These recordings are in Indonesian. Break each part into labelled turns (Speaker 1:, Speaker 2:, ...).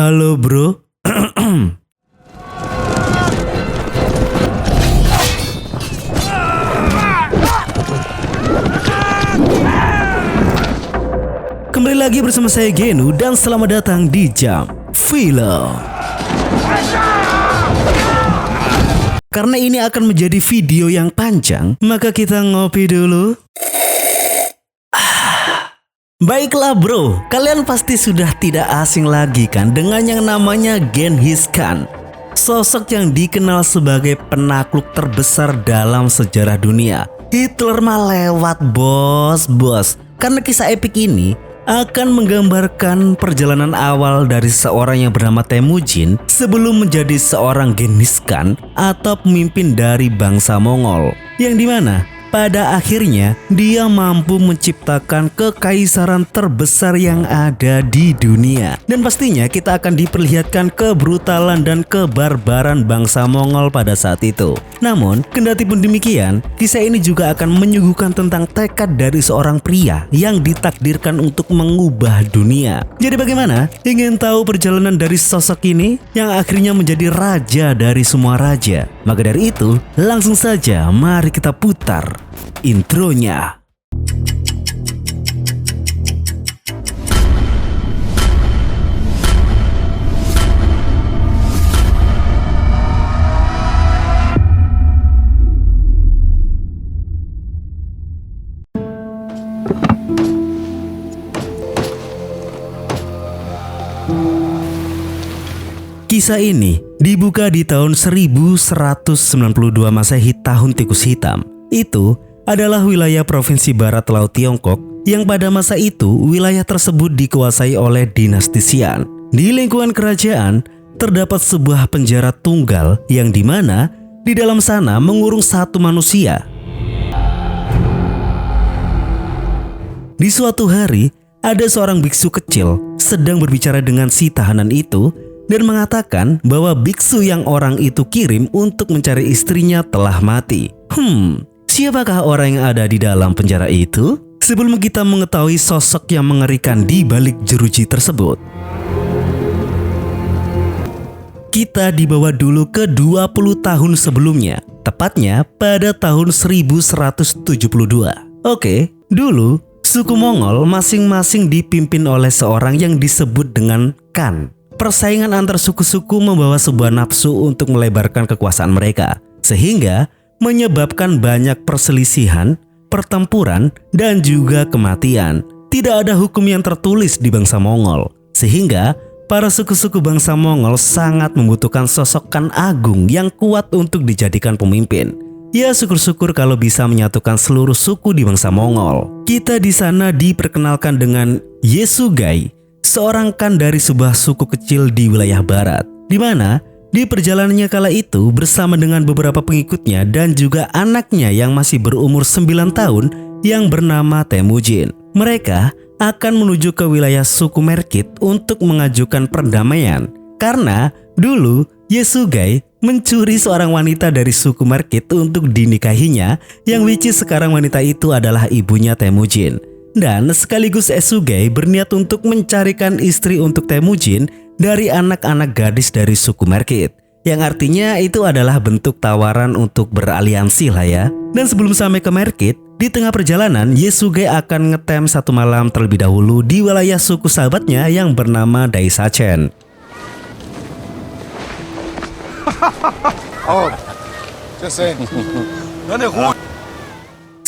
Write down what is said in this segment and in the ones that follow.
Speaker 1: Halo bro. Kembali lagi bersama saya Genu dan selamat datang di Jam Film. Karena ini akan menjadi video yang panjang, maka kita ngopi dulu. Baiklah bro, kalian pasti sudah tidak asing lagi kan dengan yang namanya Genghis Khan. Sosok yang dikenal sebagai penakluk terbesar dalam sejarah dunia. Hitler mah lewat bos. Karena kisah epik ini akan menggambarkan perjalanan awal dari seorang yang bernama Temujin sebelum menjadi seorang Genghis Khan atau pemimpin dari bangsa Mongol. Yang dimana pada akhirnya dia mampu menciptakan kekaisaran terbesar yang ada di dunia. Dan pastinya kita akan diperlihatkan kebrutalan dan kebarbaran bangsa Mongol pada saat itu. Namun, kendati pun demikian, kisah ini juga akan menyuguhkan tentang tekad dari seorang pria yang ditakdirkan untuk mengubah dunia. Jadi bagaimana? Ingin tahu perjalanan dari sosok ini yang akhirnya menjadi raja dari semua raja? Maka dari itu, langsung saja mari kita putar intronya. Kisah ini dibuka di tahun 1192 Masehi, tahun tikus hitam. Itu adalah wilayah provinsi barat laut Tiongkok yang pada masa itu wilayah tersebut dikuasai oleh dinasti Xian. Di lingkungan kerajaan terdapat sebuah penjara tunggal yang dimana di dalam sana mengurung satu manusia. Di suatu hari ada seorang biksu kecil sedang berbicara dengan si tahanan itu dan mengatakan bahwa biksu yang orang itu kirim untuk mencari istrinya telah mati. Siapakah orang yang ada di dalam penjara itu? Sebelum kita mengetahui sosok yang mengerikan di balik jeruji tersebut, kita dibawa dulu ke 20 tahun sebelumnya, tepatnya pada tahun 1172. Oke, dulu suku Mongol masing-masing dipimpin oleh seorang yang disebut dengan Khan. Persaingan antar suku-suku membawa sebuah nafsu untuk melebarkan kekuasaan mereka, sehingga menyebabkan banyak perselisihan, pertempuran, dan juga kematian. Tidak ada hukum yang tertulis di bangsa Mongol, sehingga para suku-suku bangsa Mongol sangat membutuhkan sosok Khan agung yang kuat untuk dijadikan pemimpin. Ya, syukur-syukur kalau bisa menyatukan seluruh suku di bangsa Mongol. Kita di sana diperkenalkan dengan Yesugei, seorang Khan dari sebuah suku kecil di wilayah barat, di mana di perjalanannya kala itu bersama dengan beberapa pengikutnya dan juga anaknya yang masih berumur 9 tahun yang bernama Temujin. Mereka akan menuju ke wilayah suku Merkit untuk mengajukan perdamaian karena dulu Yesugei mencuri seorang wanita dari suku Merkit untuk dinikahinya, yang which is sekarang wanita itu adalah ibunya Temujin. Dan sekaligus Yesugei berniat untuk mencarikan istri untuk Temujin dari anak-anak gadis dari suku Merkit, yang artinya itu adalah bentuk tawaran untuk beraliansi lah ya. Dan sebelum sampai ke Merkit, di tengah perjalanan Yesugei akan ngetem satu malam terlebih dahulu di wilayah suku sahabatnya yang bernama Daisachen.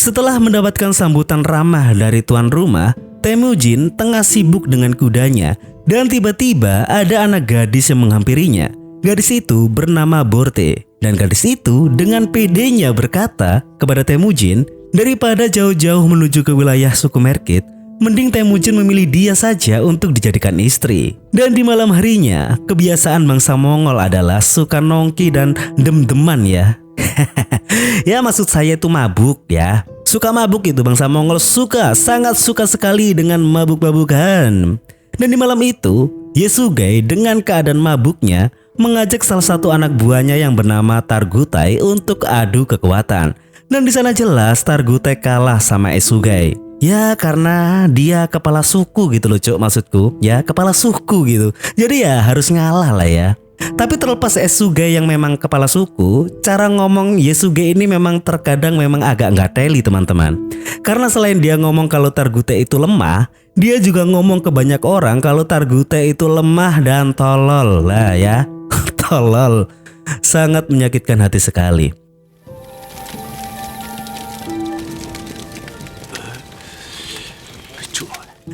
Speaker 1: Setelah mendapatkan sambutan ramah dari tuan rumah, Temujin tengah sibuk dengan kudanya dan tiba-tiba ada anak gadis yang menghampirinya. Gadis itu bernama Borte, dan gadis itu dengan pedenya berkata kepada Temujin, daripada jauh-jauh menuju ke wilayah suku Merkit, mending Temujin memilih dia saja untuk dijadikan istri. Dan di malam harinya, kebiasaan bangsa Mongol adalah suka nongki dan dem-deman ya. Ya, maksud saya itu mabuk ya. Suka mabuk itu bangsa Mongol sangat suka sekali dengan mabuk-mabukan. Dan di malam itu, Yesugei dengan keadaan mabuknya mengajak salah satu anak buahnya yang bernama Targutai untuk adu kekuatan. Dan di sana jelas Targutai kalah sama Yesugei. Ya karena dia kepala suku gitu loh Cuk, maksudku. Ya kepala suku gitu. Jadi ya harus ngalah lah ya. Tapi terlepas Esuge yang memang kepala suku, cara ngomong Yasuge ini memang terkadang memang agak nggak teli teman-teman. Karena selain dia ngomong kalau Targute itu lemah, dia juga ngomong ke banyak orang kalau Targute itu lemah dan tolol lah ya. Tolol. Sangat menyakitkan hati sekali.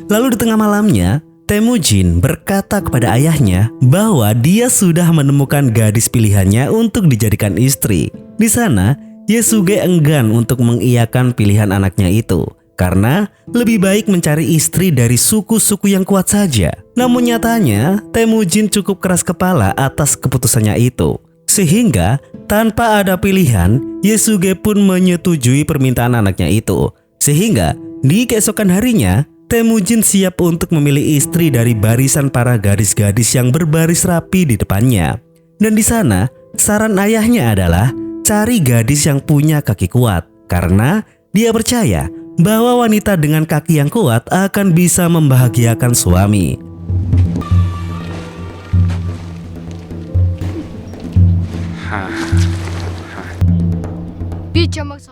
Speaker 1: Lalu di tengah malamnya, Temujin berkata kepada ayahnya bahwa dia sudah menemukan gadis pilihannya untuk dijadikan istri. Di sana, Yasuge enggan untuk mengiyakan pilihan anaknya itu karena lebih baik mencari istri dari suku-suku yang kuat saja. Namun nyatanya, Temujin cukup keras kepala atas keputusannya itu. Sehingga tanpa ada pilihan, Yasuge pun menyetujui permintaan anaknya itu. Sehingga di keesokan harinya, Temujin siap untuk memilih istri dari barisan para gadis-gadis yang berbaris rapi di depannya. Dan di sana, saran ayahnya adalah cari gadis yang punya kaki kuat. Karena dia percaya bahwa wanita dengan kaki yang kuat akan bisa membahagiakan suami.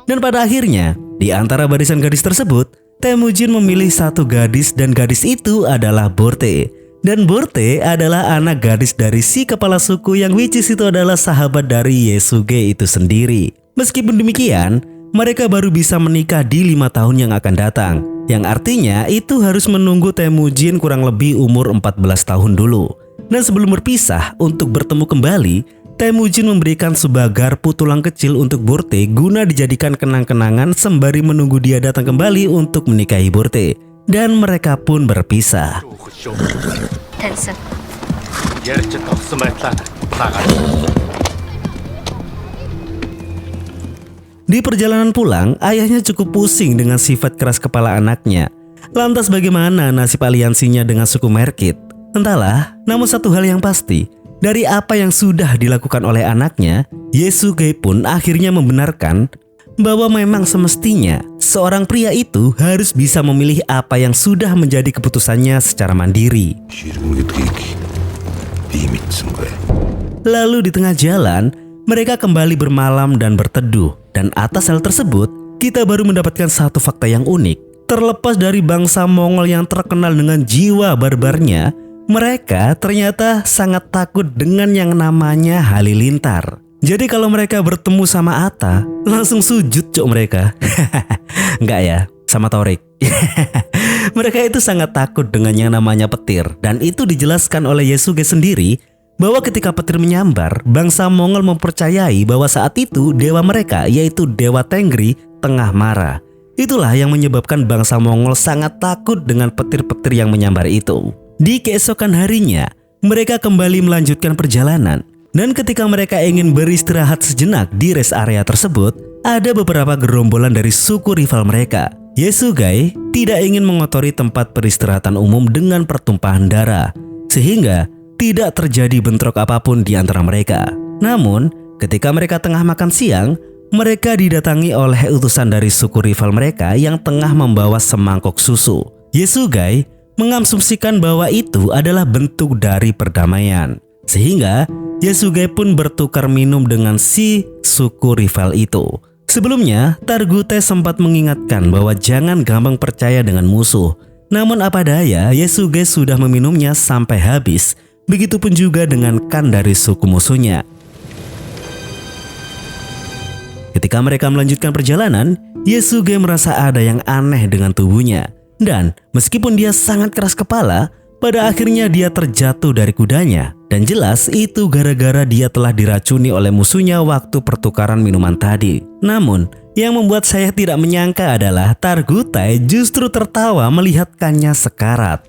Speaker 1: Dan pada akhirnya, di antara barisan gadis tersebut, Temujin memilih satu gadis dan gadis itu adalah Borte. Dan Borte adalah anak gadis dari si kepala suku yang which is itu adalah sahabat dari Yasuge itu sendiri. Meskipun demikian, mereka baru bisa menikah di 5 tahun yang akan datang. Yang artinya itu harus menunggu Temujin kurang lebih umur 14 tahun dulu. Dan sebelum berpisah untuk bertemu kembali, Temujin memberikan sebagar putulang kecil untuk Borte guna dijadikan kenang-kenangan sembari menunggu dia datang kembali untuk menikahi Borte. Dan mereka pun berpisah. Di perjalanan pulang, ayahnya cukup pusing dengan sifat keras kepala anaknya. Lantas bagaimana nasib aliansinya dengan suku Merkit? Entahlah, namun satu hal yang pasti, dari apa yang sudah dilakukan oleh anaknya, Yasuge pun akhirnya membenarkan bahwa memang semestinya seorang pria itu harus bisa memilih apa yang sudah menjadi keputusannya secara mandiri. Lalu di tengah jalan, mereka kembali bermalam dan berteduh. Dan atas hal tersebut, kita baru mendapatkan satu fakta yang unik. Terlepas dari bangsa Mongol yang terkenal dengan jiwa barbarnya, mereka ternyata sangat takut dengan yang namanya halilintar. Jadi kalau mereka bertemu sama Atta, langsung sujud cok mereka. Enggak ya, sama Torik. Mereka itu sangat takut dengan yang namanya petir. Dan itu dijelaskan oleh Yasuge sendiri bahwa ketika petir menyambar, bangsa Mongol mempercayai bahwa saat itu dewa mereka yaitu Dewa Tenggri tengah marah. Itulah yang menyebabkan bangsa Mongol sangat takut dengan petir-petir yang menyambar itu. Di keesokan harinya, mereka kembali melanjutkan perjalanan. Dan ketika mereka ingin beristirahat sejenak di rest area tersebut, ada beberapa gerombolan dari suku rival mereka. Yasuge tidak ingin mengotori tempat peristirahatan umum dengan pertumpahan darah, sehingga tidak terjadi bentrok apapun di antara mereka. Namun, ketika mereka tengah makan siang, mereka didatangi oleh utusan dari suku rival mereka yang tengah membawa semangkok susu. Yasuge mengasumsikan bahwa itu adalah bentuk dari perdamaian. Sehingga Yasuge pun bertukar minum dengan si suku rival itu. Sebelumnya, Targute sempat mengingatkan bahwa jangan gampang percaya dengan musuh. Namun apa daya, Yasuge sudah meminumnya sampai habis. Begitupun juga dengan kan dari suku musuhnya. Ketika mereka melanjutkan perjalanan, Yasuge merasa ada yang aneh dengan tubuhnya. Dan meskipun dia sangat keras kepala, pada akhirnya dia terjatuh dari kudanya. Dan jelas itu gara-gara dia telah diracuni oleh musuhnya waktu pertukaran minuman tadi. Namun, yang membuat saya tidak menyangka adalah Targute justru tertawa melihatkannya sekarat.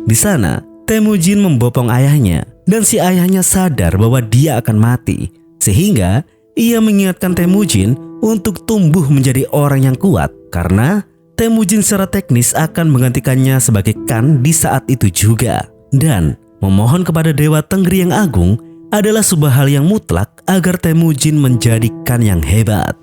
Speaker 1: Di sana, Temujin membopong ayahnya. Dan si ayahnya sadar bahwa dia akan mati. Sehingga ia mengingatkan Temujin untuk tumbuh menjadi orang yang kuat karena Temujin secara teknis akan menggantikannya sebagai Kan di saat itu juga. Dan memohon kepada Dewa Tenggri yang agung adalah sebuah hal yang mutlak agar Temujin menjadikan yang hebat.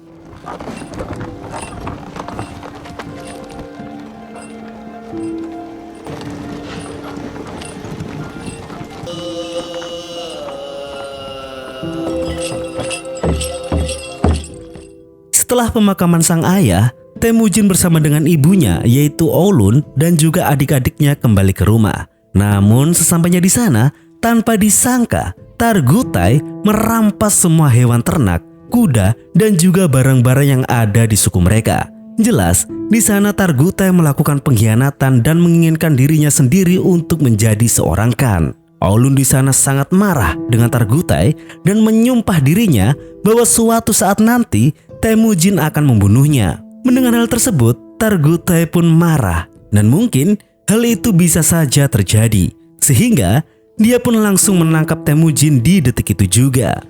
Speaker 1: Setelah pemakaman sang ayah, Temujin bersama dengan ibunya yaitu Olun dan juga adik-adiknya kembali ke rumah. Namun sesampainya di sana, tanpa disangka Targutai merampas semua hewan ternak, kuda, dan juga barang-barang yang ada di suku mereka. Jelas, di sana Targutai melakukan pengkhianatan dan menginginkan dirinya sendiri untuk menjadi seorang Khan. Olun di sana sangat marah dengan Targutai dan menyumpah dirinya bahwa suatu saat nanti Temujin akan membunuhnya. Mendengar hal tersebut, Targutai pun marah dan mungkin hal itu bisa saja terjadi. Sehingga dia pun langsung menangkap Temujin di detik itu juga.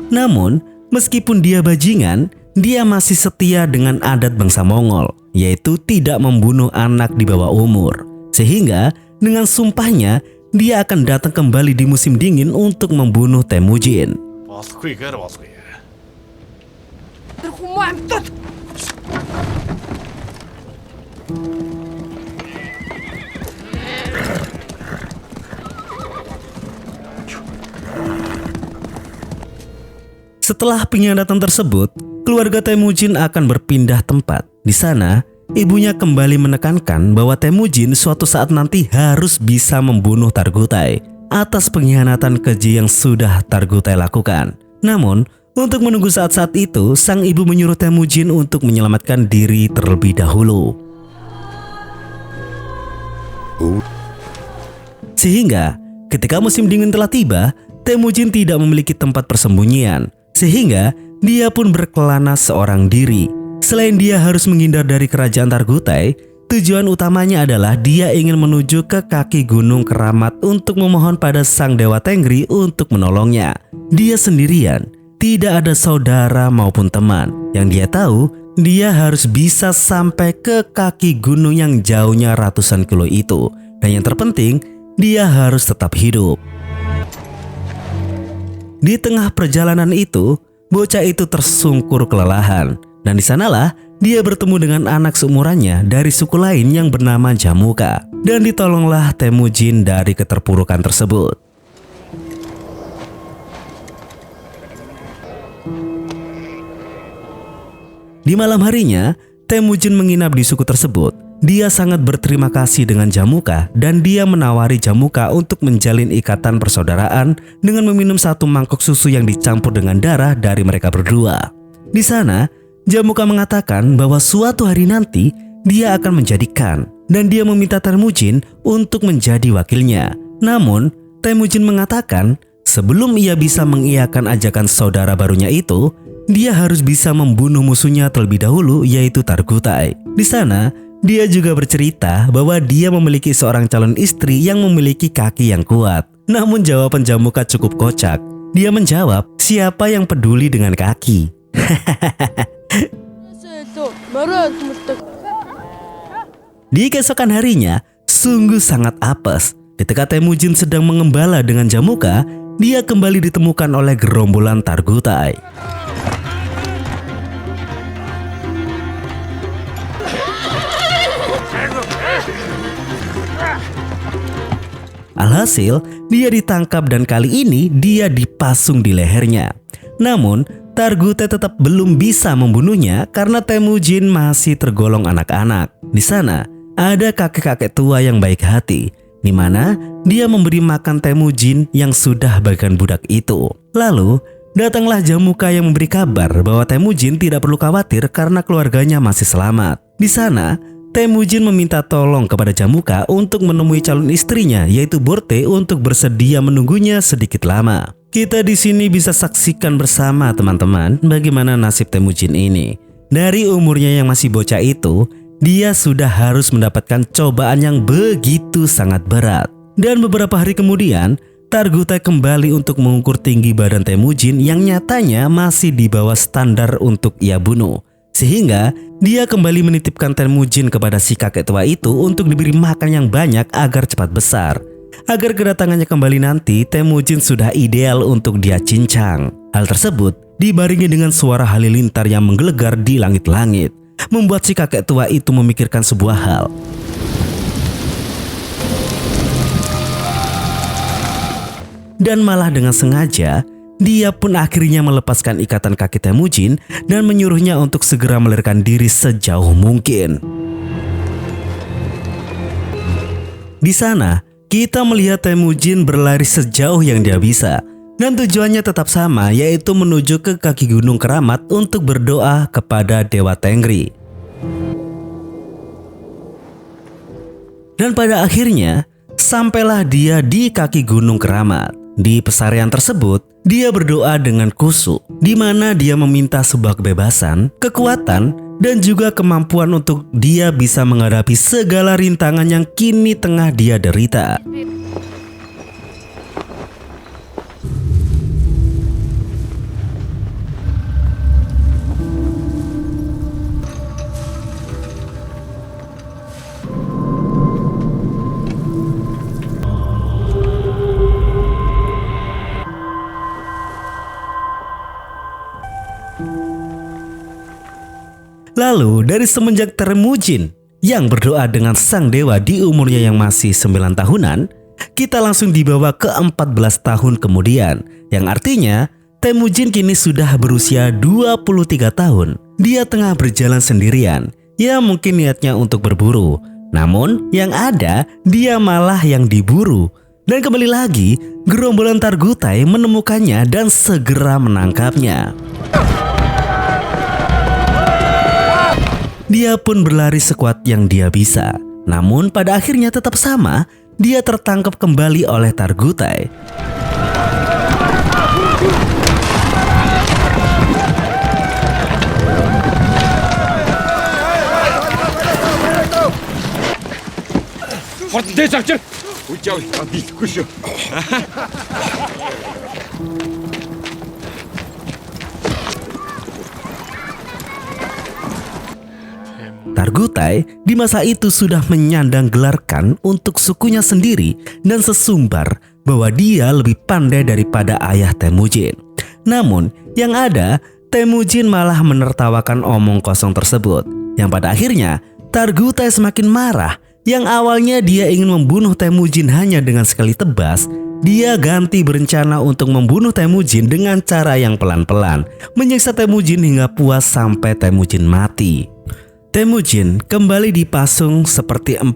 Speaker 1: Namun, meskipun dia bajingan, dia masih setia dengan adat bangsa Mongol, yaitu tidak membunuh anak di bawah umur. Sehingga dengan sumpahnya, dia akan datang kembali di musim dingin untuk membunuh Temujin. Setelah pengkhianatan tersebut, keluarga Temujin akan berpindah tempat. Di sana, ibunya kembali menekankan bahwa Temujin suatu saat nanti harus bisa membunuh Targutai atas pengkhianatan keji yang sudah Targutai lakukan. Namun, untuk menunggu saat-saat itu, sang ibu menyuruh Temujin untuk menyelamatkan diri terlebih dahulu. Sehingga, ketika musim dingin telah tiba, Temujin tidak memiliki tempat persembunyian. Sehingga, dia pun berkelana seorang diri. Selain dia harus menghindar dari kerajaan Targutai, tujuan utamanya adalah dia ingin menuju ke kaki gunung keramat untuk memohon pada sang dewa Tengri untuk menolongnya. Dia sendirian, tidak ada saudara maupun teman. Yang dia tahu, dia harus bisa sampai ke kaki gunung yang jauhnya ratusan kilo itu. Dan yang terpenting, dia harus tetap hidup. Di tengah perjalanan itu, bocah itu tersungkur kelelahan. Dan di sanalah dia bertemu dengan anak seumurannya dari suku lain yang bernama Jamuka. Dan ditolonglah Temujin dari keterpurukan tersebut. Di malam harinya, Temujin menginap di suku tersebut. Dia sangat berterima kasih dengan Jamuka dan dia menawari Jamuka untuk menjalin ikatan persaudaraan dengan meminum satu mangkok susu yang dicampur dengan darah dari mereka berdua. Di sana, Jamuka mengatakan bahwa suatu hari nanti dia akan menjadi Khan dan dia meminta Temujin untuk menjadi wakilnya. Namun, Temujin mengatakan sebelum ia bisa mengiyakan ajakan saudara barunya itu, dia harus bisa membunuh musuhnya terlebih dahulu yaitu Targutai. Di sana, dia juga bercerita bahwa dia memiliki seorang calon istri yang memiliki kaki yang kuat. Namun jawaban Jamuka cukup kocak. Dia menjawab, siapa yang peduli dengan kaki? Di keesokan harinya, sungguh sangat apes. Ketika Temujin sedang mengembala dengan Jamuka, dia kembali ditemukan oleh gerombolan Targutai. Alhasil, dia ditangkap dan kali ini dia dipasung di lehernya. Namun, Targutai tetap belum bisa membunuhnya karena Temujin masih tergolong anak-anak. Di sana, ada kakek-kakek tua yang baik hati, di mana dia memberi makan Temujin yang sudah bagaikan budak itu. Lalu, datanglah Jamuka yang memberi kabar bahwa Temujin tidak perlu khawatir karena keluarganya masih selamat. Di sana, Temujin meminta tolong kepada Jamuka untuk menemui calon istrinya yaitu Borte untuk bersedia menunggunya sedikit lama. Kita di sini bisa saksikan bersama teman-teman bagaimana nasib Temujin ini. Dari umurnya yang masih bocah itu, dia sudah harus mendapatkan cobaan yang begitu sangat berat. Dan beberapa hari kemudian, Targutai kembali untuk mengukur tinggi badan Temujin yang nyatanya masih di bawah standar untuk ia bunuh. Sehingga dia kembali menitipkan Temujin kepada si kakek tua itu untuk diberi makan yang banyak agar cepat besar. agar kedatangannya kembali nanti Temujin sudah ideal untuk dia cincang. Hal tersebut dibarengi dengan suara halilintar yang menggelegar di langit-langit, membuat si kakek tua itu memikirkan sebuah hal. Dan malah dengan sengaja, dia pun akhirnya melepaskan ikatan kaki Temujin dan menyuruhnya untuk segera melarikan diri sejauh mungkin. Di sana, kita melihat Temujin berlari sejauh yang dia bisa. Dan tujuannya tetap sama, yaitu menuju ke kaki Gunung Keramat untuk berdoa kepada Dewa Tengri. Dan pada akhirnya, sampailah dia di kaki Gunung Keramat. Di pesarian tersebut, dia berdoa dengan khusyuk, di mana dia meminta sebuah kebebasan, kekuatan, dan juga kemampuan untuk dia bisa menghadapi segala rintangan yang kini tengah dia derita. Lalu dari semenjak Temujin yang berdoa dengan sang dewa di umurnya yang masih 9 tahunan, kita langsung dibawa ke 14 tahun kemudian, yang artinya Temujin kini sudah berusia 23 tahun. Dia tengah berjalan sendirian, ya mungkin niatnya untuk berburu, namun yang ada dia malah yang diburu. Dan kembali lagi, gerombolan Targutai menemukannya dan segera menangkapnya. Dia pun berlari sekuat yang dia bisa. Namun pada akhirnya tetap sama, dia tertangkap kembali oleh Targutai. Targutai di masa itu sudah menyandang gelar Khan untuk sukunya sendiri dan sesumbar bahwa dia lebih pandai daripada ayah Temujin. Namun yang ada, Temujin malah menertawakan omong kosong tersebut, yang pada akhirnya Targutai semakin marah. Yang awalnya dia ingin membunuh Temujin hanya dengan sekali tebas, dia ganti berencana untuk membunuh Temujin dengan cara yang pelan-pelan, menyiksa Temujin hingga puas sampai Temujin mati. Temujin kembali dipasung seperti 14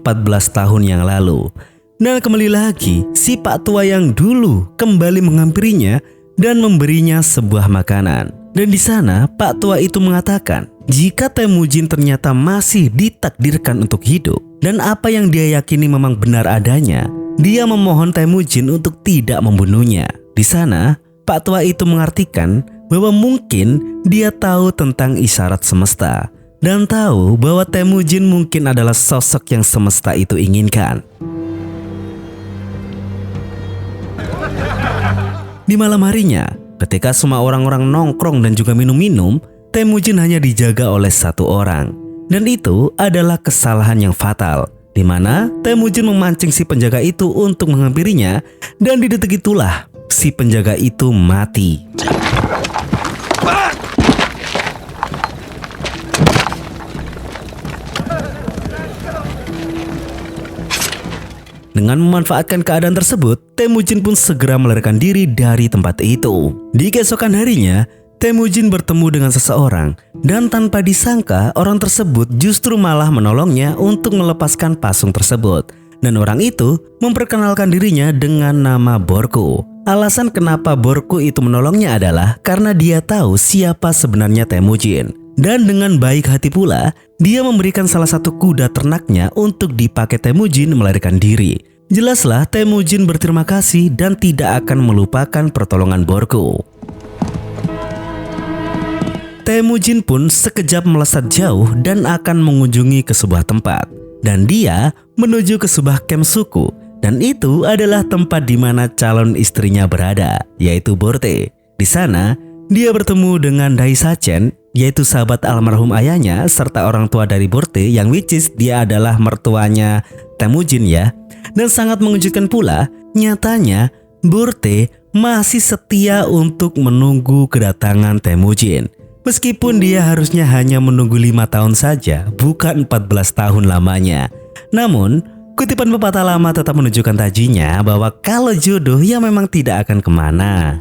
Speaker 1: tahun yang lalu. Dan kembali lagi, si pak tua yang dulu kembali menghampirinya dan memberinya sebuah makanan. Dan di sana pak tua itu mengatakan, jika Temujin ternyata masih ditakdirkan untuk hidup dan apa yang dia yakini memang benar adanya, dia memohon Temujin untuk tidak membunuhnya. Di sana, pak tua itu mengartikan bahwa mungkin dia tahu tentang isyarat semesta dan tahu bahwa Temujin mungkin adalah sosok yang semesta itu inginkan. Di malam harinya, ketika semua orang-orang nongkrong dan juga minum-minum, Temujin hanya dijaga oleh satu orang. Dan itu adalah kesalahan yang fatal, di mana Temujin memancing si penjaga itu untuk menghampirinya, dan di detik itulah si penjaga itu mati. Dengan memanfaatkan keadaan tersebut, Temujin pun segera melarikan diri dari tempat itu. Di keesokan harinya, Temujin bertemu dengan seseorang dan tanpa disangka orang tersebut justru malah menolongnya untuk melepaskan pasung tersebut. Dan orang itu memperkenalkan dirinya dengan nama Borku. Alasan kenapa Borku itu menolongnya adalah karena dia tahu siapa sebenarnya Temujin. Dan dengan baik hati pula, dia memberikan salah satu kuda ternaknya untuk dipakai Temujin melarikan diri. Jelaslah Temujin berterima kasih dan tidak akan melupakan pertolongan Borku. Temujin pun sekejap melesat jauh dan akan mengunjungi ke sebuah tempat. Dan dia menuju ke sebuah camp suku. Dan itu adalah tempat di mana calon istrinya berada, yaitu Borte. Di sana, dia bertemu dengan Daisachen, yaitu sahabat almarhum ayahnya serta orang tua dari Borte yang which is dia adalah mertuanya Temujin ya. Dan sangat mengejutkan pula, nyatanya Borte masih setia untuk menunggu kedatangan Temujin. Meskipun dia harusnya hanya menunggu 5 tahun saja, bukan 14 tahun lamanya. Namun, kutipan pepatah lama tetap menunjukkan tajinya bahwa kalau jodoh ya memang tidak akan kemana.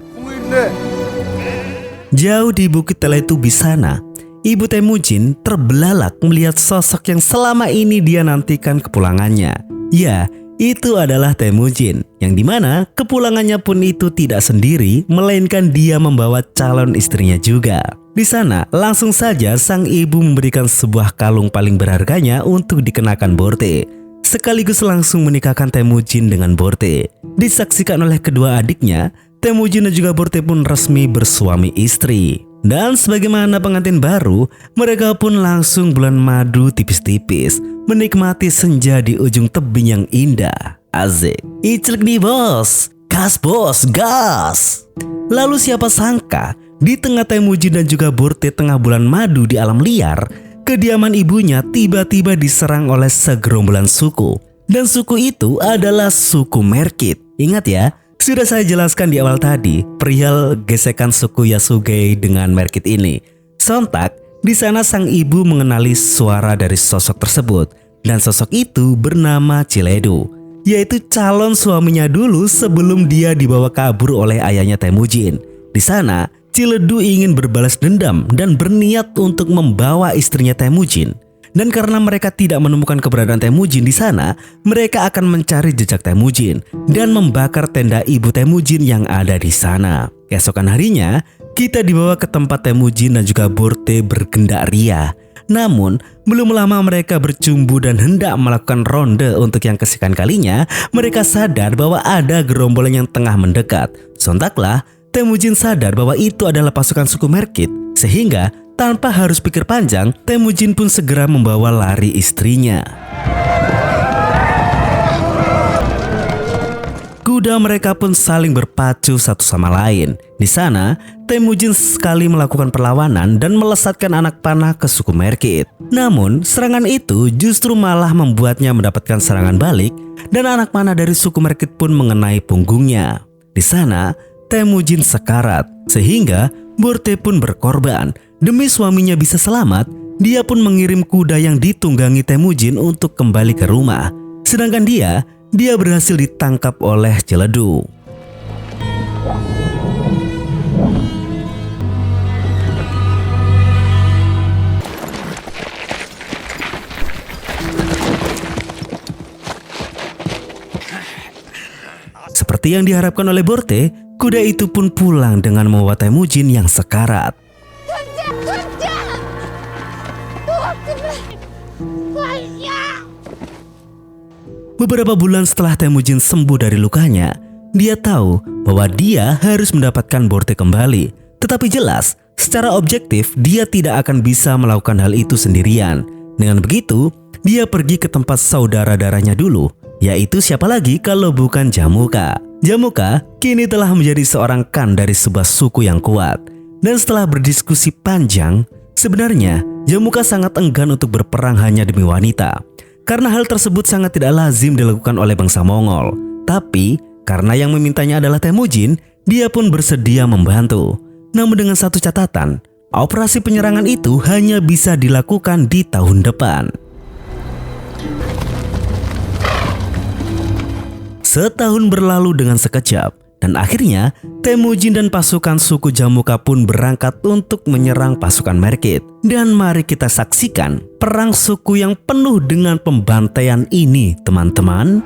Speaker 1: Jauh di Bukit Teletubbies sana, Ibu Temujin terbelalak melihat sosok yang selama ini dia nantikan kepulangannya. Ya, itu adalah Temujin, yang dimana kepulangannya pun itu tidak sendiri, melainkan dia membawa calon istrinya juga. Di sana, langsung saja sang ibu memberikan sebuah kalung paling berharganya untuk dikenakan Borte, sekaligus langsung menikahkan Temujin dengan Borte. Disaksikan oleh kedua adiknya, Temujin dan juga Borte pun resmi bersuami istri. Dan sebagaimana pengantin baru, mereka pun langsung bulan madu tipis-tipis, menikmati senja di ujung tebing yang indah. Asik. Iclik nih bos, gas bos, gas. Lalu siapa sangka, di tengah Temujin dan juga Borte tengah bulan madu di alam liar, kediaman ibunya tiba-tiba diserang oleh segerombolan suku. Dan suku itu adalah suku Merkit. Ingat ya, sudah saya jelaskan di awal tadi perihal gesekan suku Yasuge dengan Merkit ini. Sontak, di sana sang ibu mengenali suara dari sosok tersebut. Dan sosok itu bernama Ciledu, yaitu calon suaminya dulu sebelum dia dibawa kabur oleh ayahnya Temujin. Di sana, Ciledu ingin berbalas dendam dan berniat untuk membawa istrinya Temujin. Dan karena mereka tidak menemukan keberadaan Temujin di sana, mereka akan mencari jejak Temujin dan membakar tenda ibu Temujin yang ada di sana. Keesokan harinya, kita dibawa ke tempat Temujin dan juga Borte bergendak ria. Namun, belum lama mereka bercumbu dan hendak melakukan ronde untuk yang kesekian kalinya, mereka sadar bahwa ada gerombolan yang tengah mendekat. Sontaklah, Temujin sadar bahwa itu adalah pasukan suku Merkit, sehingga tanpa harus pikir panjang, Temujin pun segera membawa lari istrinya. Kuda mereka pun saling berpacu satu sama lain. Di sana, Temujin sekali melakukan perlawanan dan melesatkan anak panah ke suku Merkit. Namun, serangan itu justru malah membuatnya mendapatkan serangan balik dan anak panah dari suku Merkit pun mengenai punggungnya. Di sana, Temujin sekarat, sehingga Borte pun berkorban. Demi suaminya bisa selamat, dia pun mengirim kuda yang ditunggangi Temujin untuk kembali ke rumah. Sedangkan dia berhasil ditangkap oleh Ciledu. Seperti yang diharapkan oleh Borte, kuda itu pun pulang dengan membawa Temujin yang sekarat. Beberapa bulan setelah Temujin sembuh dari lukanya, dia tahu bahwa dia harus mendapatkan Borte kembali. Tetapi jelas, secara objektif dia tidak akan bisa melakukan hal itu sendirian. Dengan begitu, dia pergi ke tempat saudara darahnya dulu, yaitu siapa lagi kalau bukan Jamuka. Jamuka kini telah menjadi seorang Khan dari sebuah suku yang kuat. Dan setelah berdiskusi panjang, sebenarnya Jamuka sangat enggan untuk berperang hanya demi wanita. Karena hal tersebut sangat tidak lazim dilakukan oleh bangsa Mongol. Tapi, karena yang memintanya adalah Temujin, dia pun bersedia membantu. Namun dengan satu catatan, operasi penyerangan itu hanya bisa dilakukan di tahun depan. Setahun berlalu dengan sekejap, dan akhirnya Temujin dan pasukan suku Jamuka pun berangkat untuk menyerang pasukan Merkit. Dan mari kita saksikan perang suku yang penuh dengan pembantaian ini, teman-teman.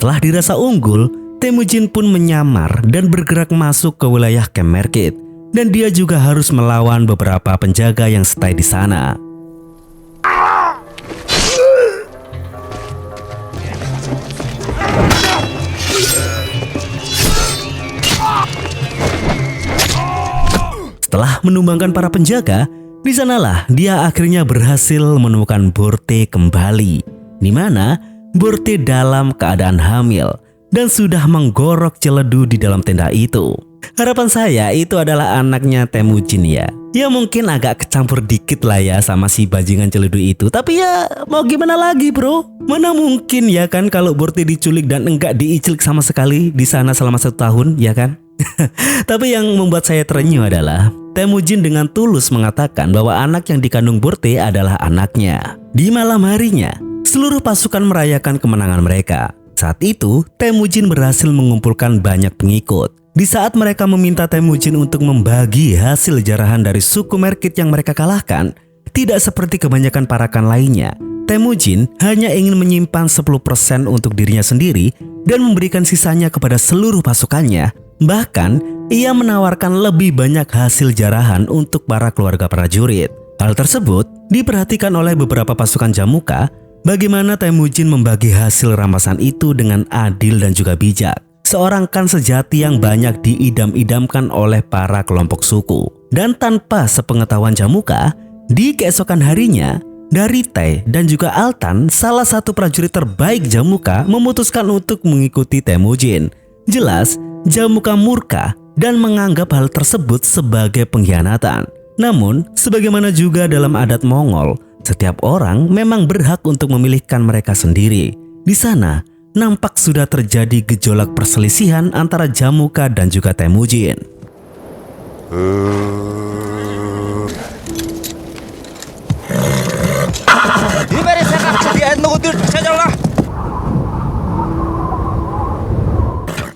Speaker 1: Setelah dirasa unggul, Temujin pun menyamar dan bergerak masuk ke wilayah Camp Merkit. dan dia juga harus melawan beberapa penjaga yang stay di sana. Setelah menumbangkan para penjaga, di sanalah dia akhirnya berhasil menemukan Borte kembali, di mana Borte dalam keadaan hamil dan sudah menggorok celedu di dalam tenda itu. Harapan saya itu adalah anaknya Temujin ya. Ya mungkin agak kecampur dikit lah ya sama si bajingan celedu itu. Tapi ya mau gimana lagi bro? Mana mungkin ya kan kalau Borte diculik dan enggak diiculik sama sekali di sana selama 1 tahun ya kan? Tapi yang membuat saya terenyuh adalah Temujin dengan tulus mengatakan bahwa anak yang dikandung Borte adalah anaknya. Di malam harinya, seluruh pasukan merayakan kemenangan mereka. Saat itu, Temujin berhasil mengumpulkan banyak pengikut. Di saat mereka meminta Temujin untuk membagi hasil jarahan dari suku Merkit yang mereka kalahkan, tidak seperti kebanyakan parakan lainnya, Temujin hanya ingin menyimpan 10% untuk dirinya sendiri dan memberikan sisanya kepada seluruh pasukannya. Bahkan, ia menawarkan lebih banyak hasil jarahan untuk para keluarga prajurit. Hal tersebut diperhatikan oleh beberapa pasukan Jamuka, bagaimana Temujin membagi hasil rampasan itu dengan adil dan juga bijak. Seorang Khan sejati yang banyak diidam-idamkan oleh para kelompok suku. Dan tanpa sepengetahuan Jamuka, di keesokan harinya, Darite dan juga Altan, salah satu prajurit terbaik Jamuka, memutuskan untuk mengikuti Temujin. Jelas, Jamuka murka dan menganggap hal tersebut sebagai pengkhianatan. Namun, sebagaimana juga dalam adat Mongol, setiap orang memang berhak untuk memilihkan mereka sendiri. Di sana, nampak sudah terjadi gejolak perselisihan antara Jamuka dan juga Temujin.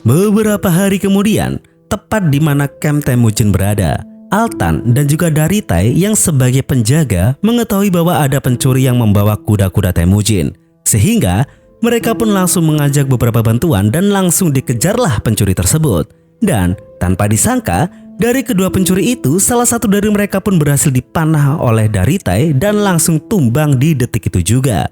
Speaker 1: Beberapa hari kemudian, tepat di mana camp Temujin berada, Altan dan juga Darite yang sebagai penjaga mengetahui bahwa ada pencuri yang membawa kuda-kuda Temujin. Sehingga mereka pun langsung mengajak beberapa bantuan dan langsung dikejarlah pencuri tersebut. Dan tanpa disangka, dari kedua pencuri itu, salah satu dari mereka pun berhasil dipanah oleh Darite dan langsung tumbang di detik itu juga.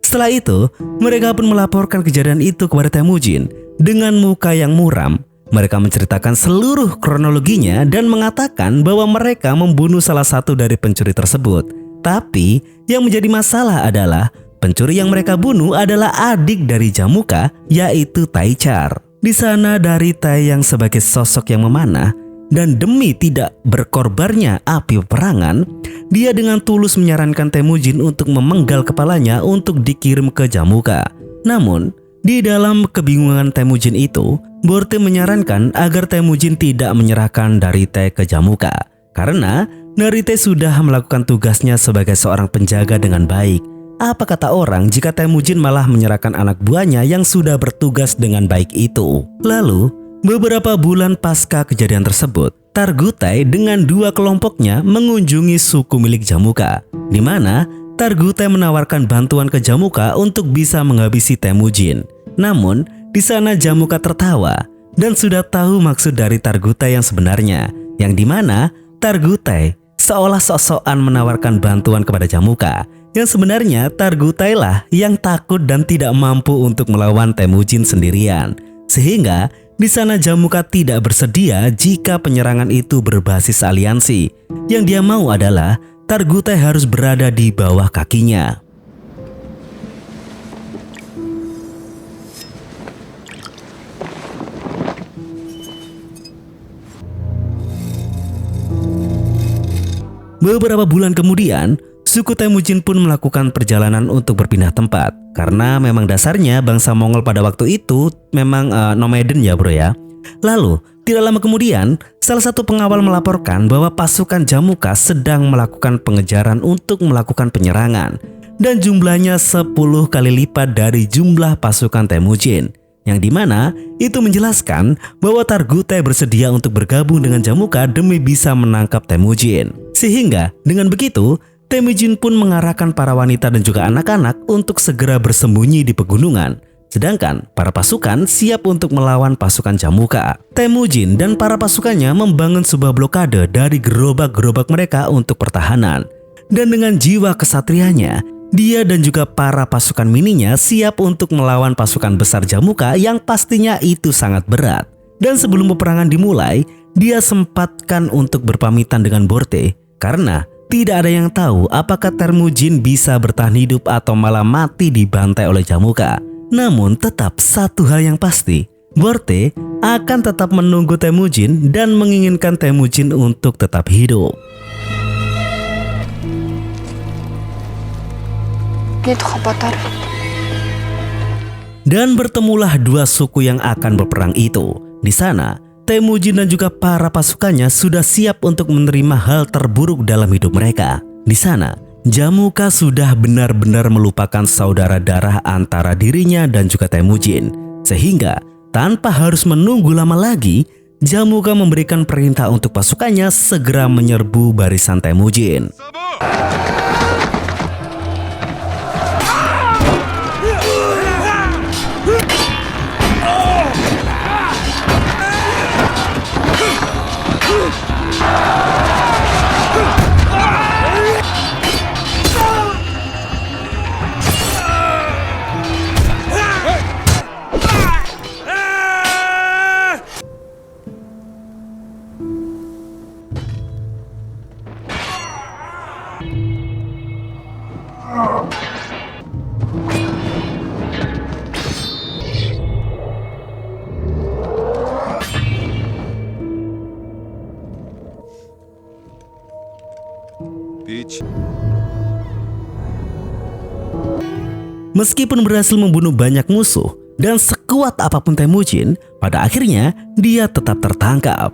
Speaker 1: Setelah itu, mereka pun melaporkan kejadian itu kepada Temujin. Dengan muka yang muram, mereka menceritakan seluruh kronologinya dan mengatakan bahwa mereka membunuh salah satu dari pencuri tersebut. Tapi, yang menjadi masalah adalah pencuri yang mereka bunuh adalah adik dari Jamuka, yaitu Taichar. Di sana Darite yang sebagai sosok yang memanah dan demi tidak berkorbannya api peperangan, dia dengan tulus menyarankan Temujin untuk memenggal kepalanya untuk dikirim ke Jamuka. Namun, di dalam kebingungan Temujin itu, Borte menyarankan agar Temujin tidak menyerahkan Darite ke Jamuka. Karena Darite sudah melakukan tugasnya sebagai seorang penjaga dengan baik. Apa kata orang jika Temujin malah menyerahkan anak buahnya yang sudah bertugas dengan baik itu? Lalu, beberapa bulan pasca kejadian tersebut, Targutai dengan 2 kelompoknya mengunjungi suku milik Jamuka, di mana Targutai menawarkan bantuan ke Jamuka untuk bisa menghabisi Temujin. Namun, di sana Jamuka tertawa dan sudah tahu maksud dari Targutai yang sebenarnya, yang dimana Targutai seolah sok-sokan menawarkan bantuan kepada Jamuka, yang sebenarnya Targutai lah yang takut dan tidak mampu untuk melawan Temujin sendirian. Sehingga di sana Jamuka tidak bersedia jika penyerangan itu berbasis aliansi. Yang dia mau adalah Targutai harus berada di bawah kakinya. Beberapa bulan kemudian, suku Temujin pun melakukan perjalanan untuk berpindah tempat. Karena memang dasarnya bangsa Mongol pada waktu itu memang nomaden ya bro ya. Lalu, tidak lama kemudian, salah satu pengawal melaporkan bahwa pasukan Jamuka sedang melakukan pengejaran untuk melakukan penyerangan. Dan jumlahnya 10 kali lipat dari jumlah pasukan Temujin. Yang dimana itu menjelaskan bahwa Targutai bersedia untuk bergabung dengan Jamuka demi bisa menangkap Temujin. Sehingga dengan begitu, Temujin pun mengarahkan para wanita dan juga anak-anak untuk segera bersembunyi di pegunungan. Sedangkan para pasukan siap untuk melawan pasukan Jamuka. Temujin dan para pasukannya membangun sebuah blokade dari gerobak-gerobak mereka untuk pertahanan. Dan dengan jiwa kesatrianya, dia dan juga para pasukan mininya siap untuk melawan pasukan besar Jamuka yang pastinya itu sangat berat. Dan sebelum peperangan dimulai, dia sempatkan untuk berpamitan dengan Borte karena tidak ada yang tahu apakah Temujin bisa bertahan hidup atau malah mati dibantai oleh Jamuka. Namun tetap satu hal yang pasti, Borte akan tetap menunggu Temujin dan menginginkan Temujin untuk tetap hidup. Dan bertemulah dua suku yang akan berperang itu. Di sana, Temujin dan juga para pasukannya sudah siap untuk menerima hal terburuk dalam hidup mereka. Di sana, Jamuka sudah benar-benar melupakan saudara darah antara dirinya dan juga Temujin. Sehingga, tanpa harus menunggu lama lagi, Jamuka memberikan perintah untuk pasukannya segera menyerbu barisan Temujin. Meskipun berhasil membunuh banyak musuh dan sekuat apapun Temujin, pada akhirnya dia tetap tertangkap.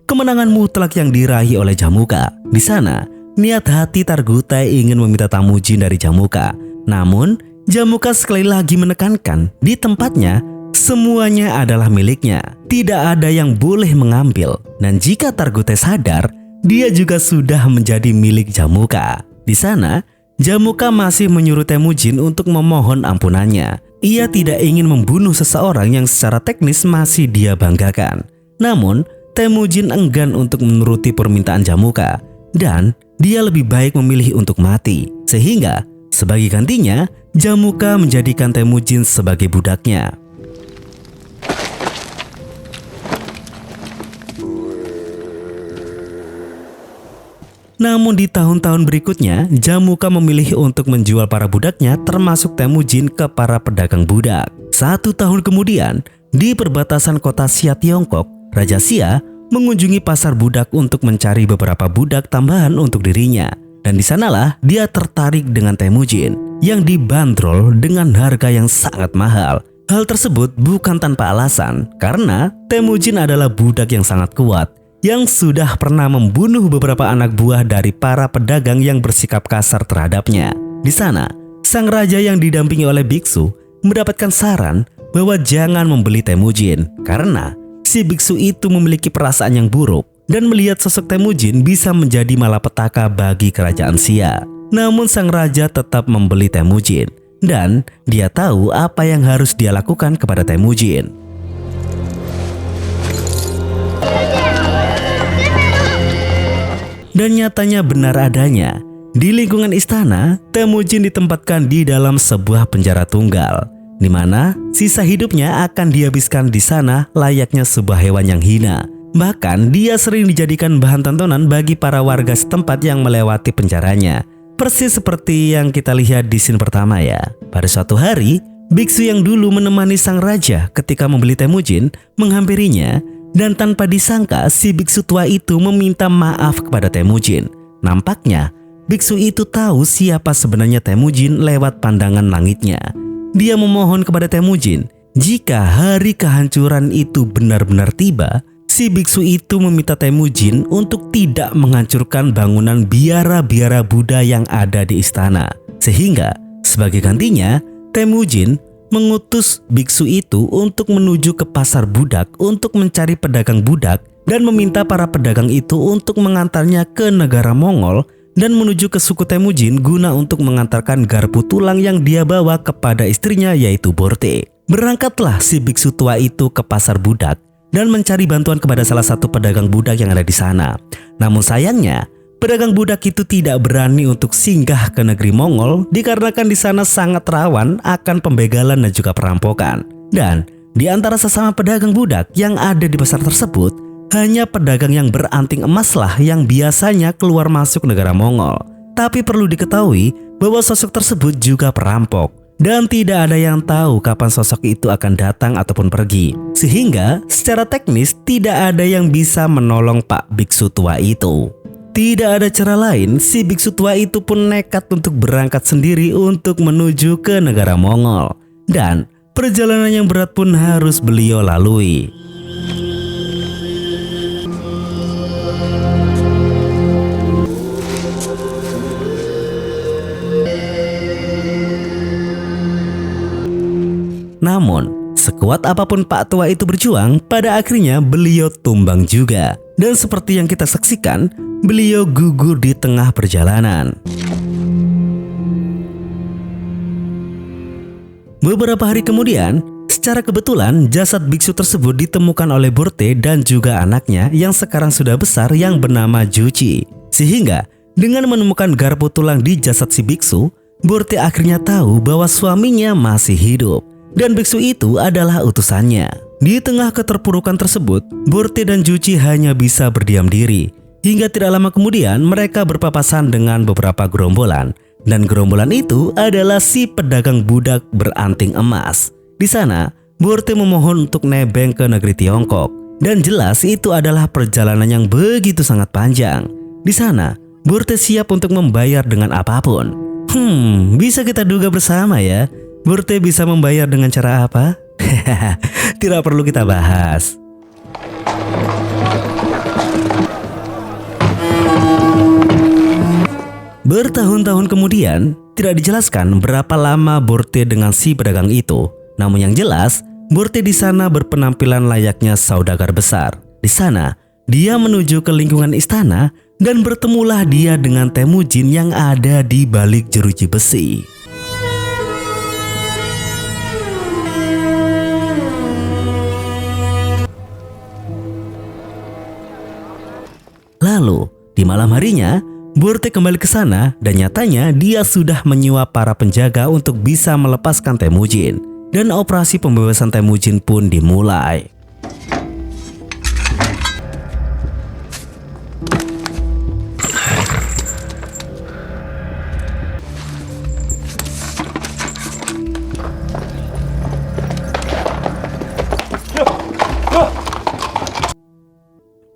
Speaker 1: Kemenangan mutlak yang diraih oleh Jamuka. Di sana, niat hati Targutai ingin meminta Temujin dari Jamuka. Namun, Jamuka sekali lagi menekankan di tempatnya semuanya adalah miliknya. Tidak ada yang boleh mengambil. Dan jika Targutai sadar, dia juga sudah menjadi milik Jamuka. Di sana, Jamuka masih menyuruh Temujin untuk memohon ampunannya. Ia tidak ingin membunuh seseorang yang secara teknis masih dia banggakan. Namun, Temujin enggan untuk menuruti permintaan Jamuka. Dan dia lebih baik memilih untuk mati. Sehingga, sebagai gantinya, Jamuka menjadikan Temujin sebagai budaknya. Namun di tahun-tahun berikutnya, Jamuka memilih untuk menjual para budaknya termasuk Temujin ke para pedagang budak. 1 tahun kemudian, di perbatasan kota Xia Tiongkok, Raja Xia mengunjungi pasar budak untuk mencari beberapa budak tambahan untuk dirinya. Dan di sanalah dia tertarik dengan Temujin yang dibanderol dengan harga yang sangat mahal. Hal tersebut bukan tanpa alasan, karena Temujin adalah budak yang sangat kuat yang sudah pernah membunuh beberapa anak buah dari para pedagang yang bersikap kasar terhadapnya. Di sana, sang raja yang didampingi oleh biksu mendapatkan saran bahwa jangan membeli Temujin karena si biksu itu memiliki perasaan yang buruk dan melihat sosok Temujin bisa menjadi malapetaka bagi kerajaan Xia. Namun sang raja tetap membeli Temujin dan dia tahu apa yang harus dia lakukan kepada Temujin. Dan nyatanya benar adanya. Di lingkungan istana, Temujin ditempatkan di dalam sebuah penjara tunggal, di mana sisa hidupnya akan dihabiskan di sana layaknya sebuah hewan yang hina. Bahkan dia sering dijadikan bahan tontonan bagi para warga setempat yang melewati penjaranya. Persis seperti yang kita lihat di scene pertama ya. Pada suatu hari, biksu yang dulu menemani sang raja ketika membeli Temujin menghampirinya. Dan tanpa disangka si biksu tua itu meminta maaf kepada Temujin. Nampaknya biksu itu tahu siapa sebenarnya Temujin lewat pandangan langitnya. Dia memohon kepada Temujin, jika hari kehancuran itu benar-benar tiba, si biksu itu meminta Temujin untuk tidak menghancurkan bangunan biara-biara Buddha yang ada di istana. Sehingga sebagai gantinya, Temujin mengutus biksu itu untuk menuju ke pasar budak untuk mencari pedagang budak dan meminta para pedagang itu untuk mengantarnya ke negara Mongol dan menuju ke suku Temujin guna untuk mengantarkan garpu tulang yang dia bawa kepada istrinya yaitu Borte. Berangkatlah si biksu tua itu ke pasar budak dan mencari bantuan kepada salah satu pedagang budak yang ada di sana. Namun sayangnya, pedagang budak itu tidak berani untuk singgah ke negeri Mongol dikarenakan di sana sangat rawan akan pembegalan dan juga perampokan. Dan di antara sesama pedagang budak yang ada di pasar tersebut, hanya pedagang yang beranting emas lah yang biasanya keluar masuk negara Mongol. Tapi perlu diketahui bahwa sosok tersebut juga perampok. Dan tidak ada yang tahu kapan sosok itu akan datang ataupun pergi. Sehingga secara teknis tidak ada yang bisa menolong Pak Biksu tua itu. Tidak ada cara lain, si biksu tua itu pun nekat untuk berangkat sendiri untuk menuju ke negara Mongol. Dan perjalanan yang berat pun harus beliau lalui. Namun, sekuat apapun Pak Tua itu berjuang, pada akhirnya beliau tumbang juga. Dan seperti yang kita saksikan, beliau gugur di tengah perjalanan. Beberapa hari kemudian, secara kebetulan jasad biksu tersebut ditemukan oleh Borte dan juga anaknya yang sekarang sudah besar yang bernama Juci. Sehingga, dengan menemukan garpu tulang di jasad si biksu, Borte akhirnya tahu bahwa suaminya masih hidup. Dan biksu itu adalah utusannya. Di tengah keterpurukan tersebut, Borte dan Juci hanya bisa berdiam diri. Hingga tidak lama kemudian mereka berpapasan dengan beberapa gerombolan. Dan gerombolan itu adalah si pedagang budak beranting emas. Di sana, Borte memohon untuk nebeng ke negeri Tiongkok. Dan jelas itu adalah perjalanan yang begitu sangat panjang. Di sana, Borte siap untuk membayar dengan apapun. Bisa kita duga bersama ya. Borte bisa membayar dengan cara apa? Tidak perlu kita bahas. Bertahun-tahun kemudian, tidak dijelaskan berapa lama Borte dengan si pedagang itu. Namun yang jelas, Borte di sana berpenampilan layaknya saudagar besar. Di sana, dia menuju ke lingkungan istana dan bertemulah dia dengan Temujin yang ada di balik jeruji besi. Lalu, di malam harinya, Borte kembali ke sana dan nyatanya dia sudah menyuap para penjaga untuk bisa melepaskan Temujin. Dan operasi pembebasan Temujin pun dimulai.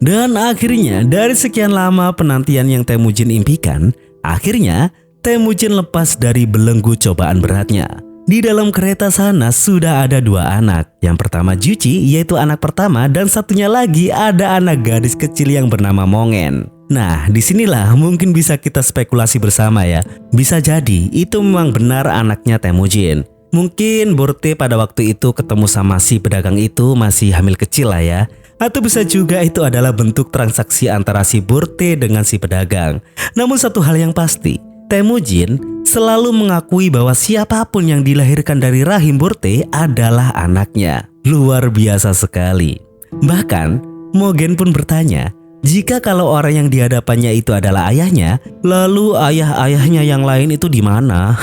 Speaker 1: Dan akhirnya dari sekian lama penantian yang Temujin impikan, akhirnya Temujin lepas dari belenggu cobaan beratnya. Di dalam kereta sana sudah ada dua anak. Yang pertama Juci, yaitu anak pertama, dan satunya lagi ada anak gadis kecil yang bernama Mongen. Nah, disinilah mungkin bisa kita spekulasi bersama ya. Bisa jadi itu memang benar anaknya Temujin. Mungkin Borte pada waktu itu ketemu sama si pedagang itu masih hamil kecil lah ya. Atau bisa juga itu adalah bentuk transaksi antara si Borte dengan si pedagang. Namun satu hal yang pasti, Temujin selalu mengakui bahwa siapapun yang dilahirkan dari rahim Borte adalah anaknya. Luar biasa sekali. Bahkan, Mogen pun bertanya, jika kalau orang yang dihadapannya itu adalah ayahnya, lalu ayah-ayahnya yang lain itu di mana?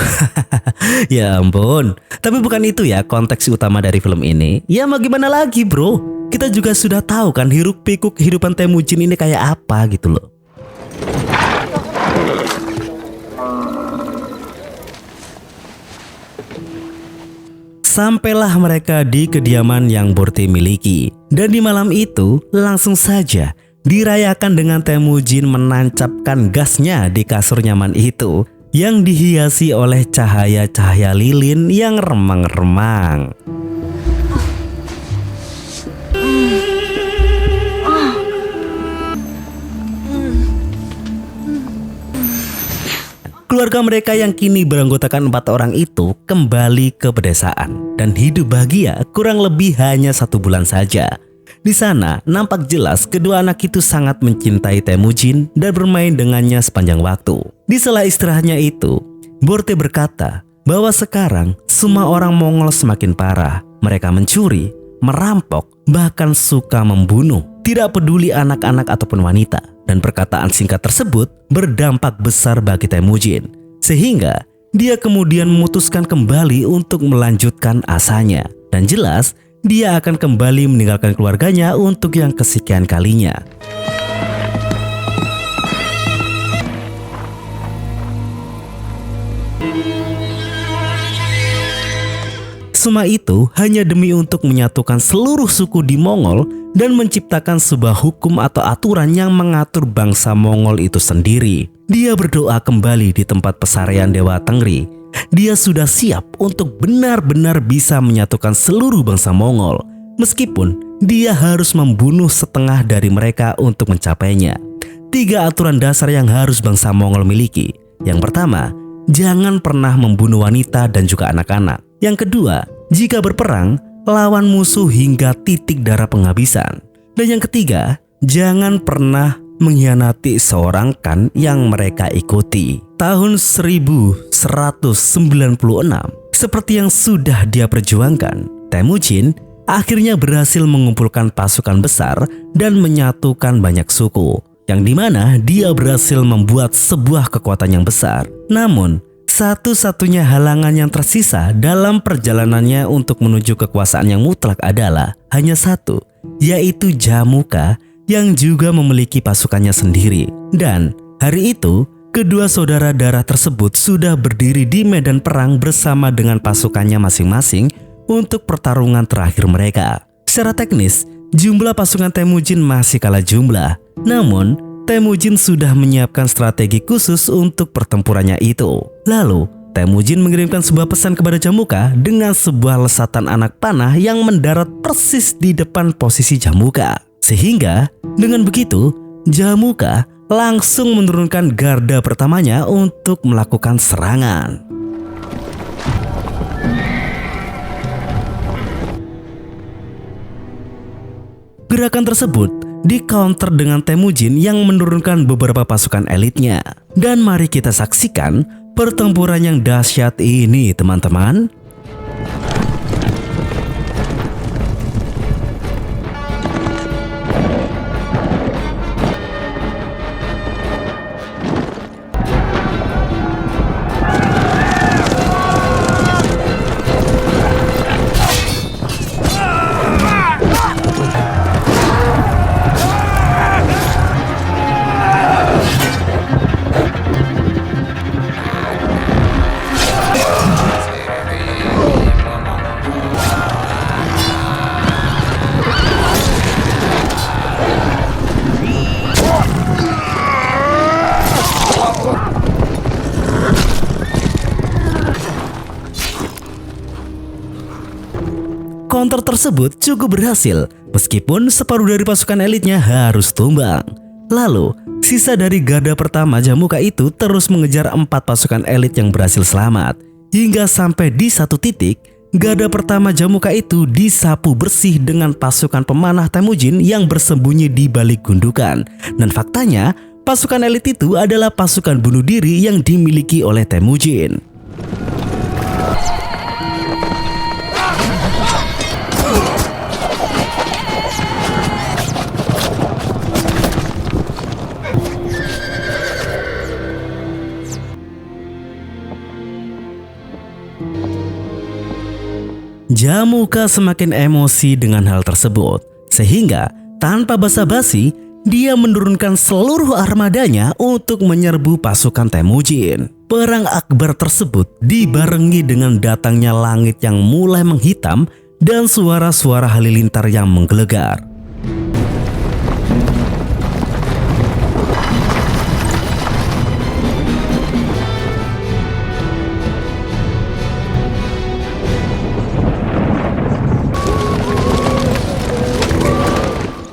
Speaker 1: Ya ampun. Tapi bukan itu ya konteks utama dari film ini. Ya mau gimana lagi bro? Kita juga sudah tahu kan hiruk pikuk kehidupan Temujin ini kayak apa gitu loh. Sampailah mereka di kediaman yang Borte miliki. Dan di malam itu langsung saja dirayakan dengan Temujin menancapkan gasnya di kasur nyaman itu yang dihiasi oleh cahaya-cahaya lilin yang remang-remang. Keluarga mereka yang kini beranggotakan 4 orang itu kembali ke pedesaan dan hidup bahagia kurang lebih hanya 1 bulan saja. Di sana, nampak jelas kedua anak itu sangat mencintai Temujin dan bermain dengannya sepanjang waktu. Di sela istirahatnya itu, Borte berkata bahwa sekarang semua orang Mongol semakin parah. Mereka mencuri, merampok, bahkan suka membunuh. Tidak peduli anak-anak ataupun wanita. Dan perkataan singkat tersebut berdampak besar bagi Temujin. Sehingga dia kemudian memutuskan kembali untuk melanjutkan asanya. Dan jelas, dia akan kembali meninggalkan keluarganya untuk yang kesekian kalinya. Semua itu hanya demi untuk menyatukan seluruh suku di Mongol dan menciptakan sebuah hukum atau aturan yang mengatur bangsa Mongol itu sendiri. Dia berdoa kembali di tempat pesarian Dewa Tengri. Dia sudah siap untuk benar-benar bisa menyatukan seluruh bangsa Mongol, meskipun dia harus membunuh setengah dari mereka untuk mencapainya. 3 aturan dasar yang harus bangsa Mongol miliki. Yang pertama, jangan pernah membunuh wanita dan juga anak-anak. Yang kedua, jika berperang, lawan musuh hingga titik darah penghabisan. Dan yang ketiga, jangan pernah mengkhianati seorang kan yang mereka ikuti. Tahun 1196, seperti yang sudah dia perjuangkan, Temujin akhirnya berhasil mengumpulkan pasukan besar dan menyatukan banyak suku, yang dimana dia berhasil membuat sebuah kekuatan yang besar. Namun, satu-satunya halangan yang tersisa dalam perjalanannya untuk menuju kekuasaan yang mutlak adalah hanya satu, yaitu Jamuka yang juga memiliki pasukannya sendiri. Dan hari itu, kedua saudara darah tersebut sudah berdiri di medan perang bersama dengan pasukannya masing-masing untuk pertarungan terakhir mereka. Secara teknis, jumlah pasukan Temujin masih kalah jumlah. Namun, Temujin sudah menyiapkan strategi khusus untuk pertempurannya itu. Lalu, Temujin mengirimkan sebuah pesan kepada Jamuka dengan sebuah lesatan anak panah yang mendarat persis di depan posisi Jamuka. Sehingga, dengan begitu, Jamuka langsung menurunkan garda pertamanya untuk melakukan serangan. Gerakan tersebut di-counter dengan Temujin yang menurunkan beberapa pasukan elitnya. Dan mari kita saksikan pertempuran yang dahsyat ini, teman-teman. Counter tersebut cukup berhasil, meskipun separuh dari pasukan elitnya harus tumbang. Lalu, sisa dari garda pertama Jamuka itu terus mengejar 4 pasukan elit yang berhasil selamat. Hingga sampai di satu titik, garda pertama Jamuka itu disapu bersih dengan pasukan pemanah Temujin yang bersembunyi di balik gundukan. Dan faktanya, pasukan elit itu adalah pasukan bunuh diri yang dimiliki oleh Temujin. Jamuka semakin emosi dengan hal tersebut, sehingga tanpa basa-basi dia menurunkan seluruh armadanya untuk menyerbu pasukan Temujin. Perang akbar tersebut dibarengi dengan datangnya langit yang mulai menghitam dan suara-suara halilintar yang menggelegar.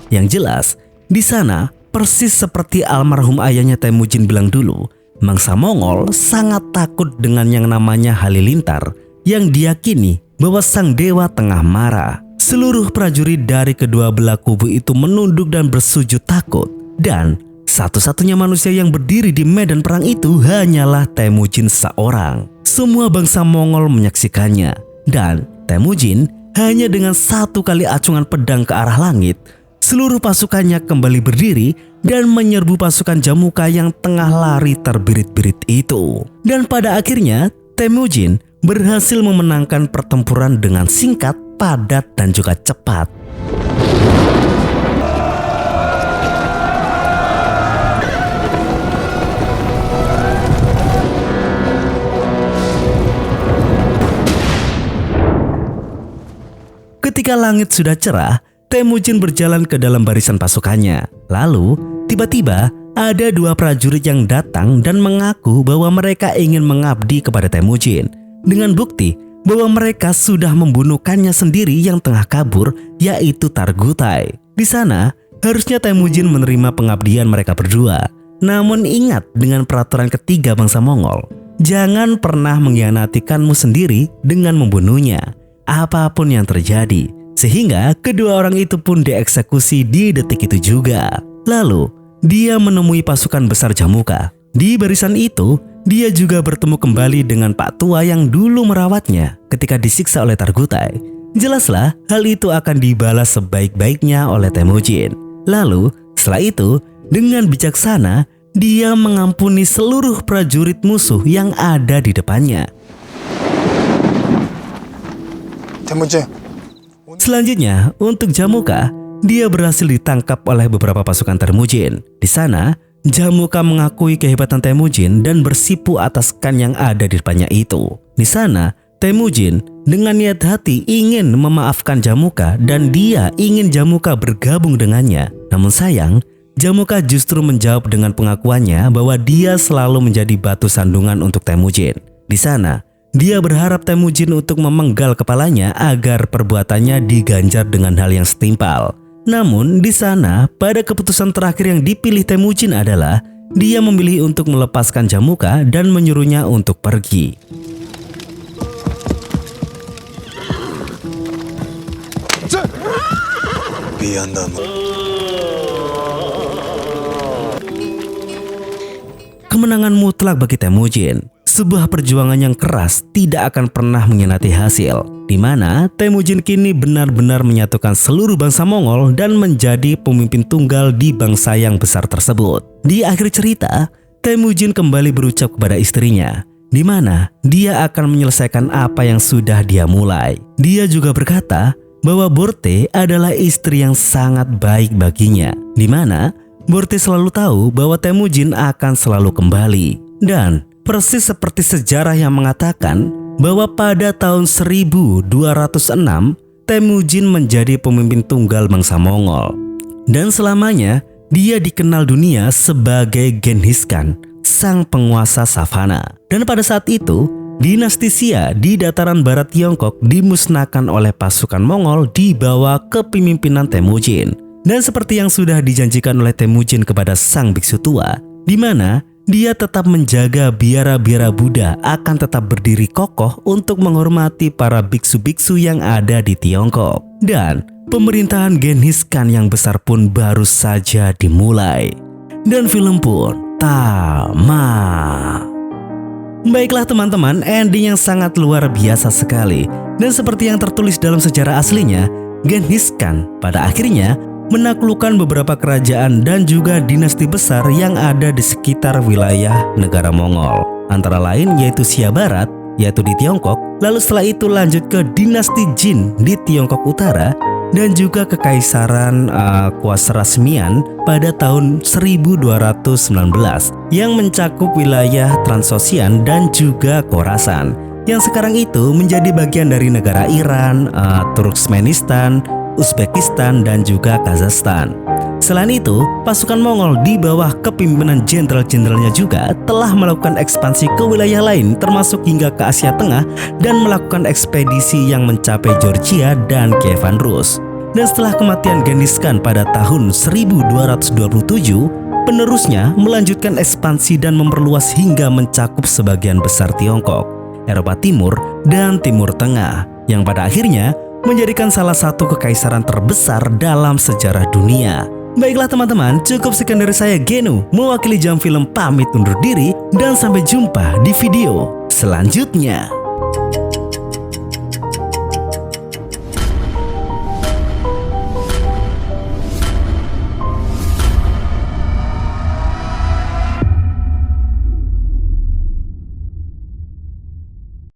Speaker 1: Yang jelas, di sana persis seperti almarhum ayahnya Temujin bilang dulu, mangsa Mongol sangat takut dengan yang namanya halilintar yang diyakini bahwa sang dewa tengah marah. seluruh prajurit dari kedua belah kubu itu menunduk dan bersujud takut. Dan satu-satunya manusia yang berdiri di medan perang itu hanyalah Temujin seorang. Semua bangsa Mongol menyaksikannya. Dan Temujin hanya dengan satu kali acungan pedang ke arah langit, seluruh pasukannya kembali berdiri dan menyerbu pasukan Jamuka yang tengah lari terbirit-birit itu. Dan pada akhirnya Temujin berhasil memenangkan pertempuran dengan singkat, padat, dan juga cepat. Ketika langit sudah cerah, Temujin berjalan ke dalam barisan pasukannya. Lalu, tiba-tiba ada dua prajurit yang datang dan mengaku bahwa mereka ingin mengabdi kepada Temujin, dengan bukti bahwa mereka sudah membunuhkannya sendiri yang tengah kabur, yaitu Targutai. Di sana, harusnya Temujin menerima pengabdian mereka berdua. Namun ingat dengan peraturan ketiga bangsa Mongol, jangan pernah mengkhianatikanmu sendiri dengan membunuhnya, apapun yang terjadi. Sehingga kedua orang itu pun dieksekusi di detik itu juga. Lalu, dia menemui pasukan besar Jamuka. Di barisan itu, dia juga bertemu kembali dengan Pak Tua yang dulu merawatnya ketika disiksa oleh Targutai. Jelaslah hal itu akan dibalas sebaik-baiknya oleh Temujin. Lalu, setelah itu, dengan bijaksana, dia mengampuni seluruh prajurit musuh yang ada di depannya.
Speaker 2: Temujin.
Speaker 1: Selanjutnya, untuk Jamuka, dia berhasil ditangkap oleh beberapa pasukan Temujin. Di sana, Jamuka mengakui kehebatan Temujin dan bersipu atas Khan yang ada di depannya itu. Di sana, Temujin dengan niat hati ingin memaafkan Jamuka dan dia ingin Jamuka bergabung dengannya. Namun sayang, Jamuka justru menjawab dengan pengakuannya bahwa dia selalu menjadi batu sandungan untuk Temujin. Di sana, dia berharap Temujin untuk memenggal kepalanya agar perbuatannya diganjar dengan hal yang setimpal. Namun di sana, pada keputusan terakhir yang dipilih Temujin adalah dia memilih untuk melepaskan Jamuka dan menyuruhnya untuk pergi. Kemenangan mutlak bagi Temujin. Sebuah perjuangan yang keras tidak akan pernah mengkhianati hasil, di mana Temujin kini benar-benar menyatukan seluruh bangsa Mongol dan menjadi pemimpin tunggal di bangsa yang besar tersebut. Di akhir cerita, Temujin kembali berucap kepada istrinya, di mana dia akan menyelesaikan apa yang sudah dia mulai. Dia juga berkata bahwa Borte adalah istri yang sangat baik baginya, di mana Borte selalu tahu bahwa Temujin akan selalu kembali. Dan persis seperti sejarah yang mengatakan bahwa pada tahun 1206 Temujin menjadi pemimpin tunggal bangsa Mongol. Dan selamanya dia dikenal dunia sebagai Genghis Khan, sang penguasa savana. Dan pada saat itu, dinasti Xia di dataran barat Tiongkok dimusnahkan oleh pasukan Mongol di bawah kepemimpinan Temujin. Dan seperti yang sudah dijanjikan oleh Temujin kepada sang biksu tua, di mana dia tetap menjaga biara-biara Buddha akan tetap berdiri kokoh untuk menghormati para biksu-biksu yang ada di Tiongkok. Dan pemerintahan Genghis Khan yang besar pun baru saja dimulai. Dan film pun tamat. Baiklah teman-teman, ending yang sangat luar biasa sekali. Dan seperti yang tertulis dalam sejarah aslinya, Genghis Khan pada akhirnya menaklukkan beberapa kerajaan dan juga dinasti besar yang ada di sekitar wilayah negara Mongol. Antara lain yaitu Xia Barat, yaitu di Tiongkok, lalu setelah itu lanjut ke dinasti Jin di Tiongkok Utara, dan juga kekaisaran Khwarezmian pada tahun 1219 yang mencakup wilayah Transoxian dan juga Khorasan, yang sekarang itu menjadi bagian dari negara Iran, Turkmenistan, Uzbekistan, dan juga Kazakhstan. Selain itu, pasukan Mongol di bawah kepemimpinan jenderal-jenderalnya juga telah melakukan ekspansi ke wilayah lain termasuk hingga ke Asia Tengah dan melakukan ekspedisi yang mencapai Georgia dan Kievan Rus. Dan setelah kematian Genghis Khan pada tahun 1227, penerusnya melanjutkan ekspansi dan memperluas hingga mencakup sebagian besar Tiongkok, Eropa Timur, dan Timur Tengah, yang pada akhirnya menjadikan salah satu kekaisaran terbesar dalam sejarah dunia. Baiklah teman-teman, cukup sekian dari saya Genu, mewakili Jam Film pamit undur diri dan sampai jumpa di video selanjutnya.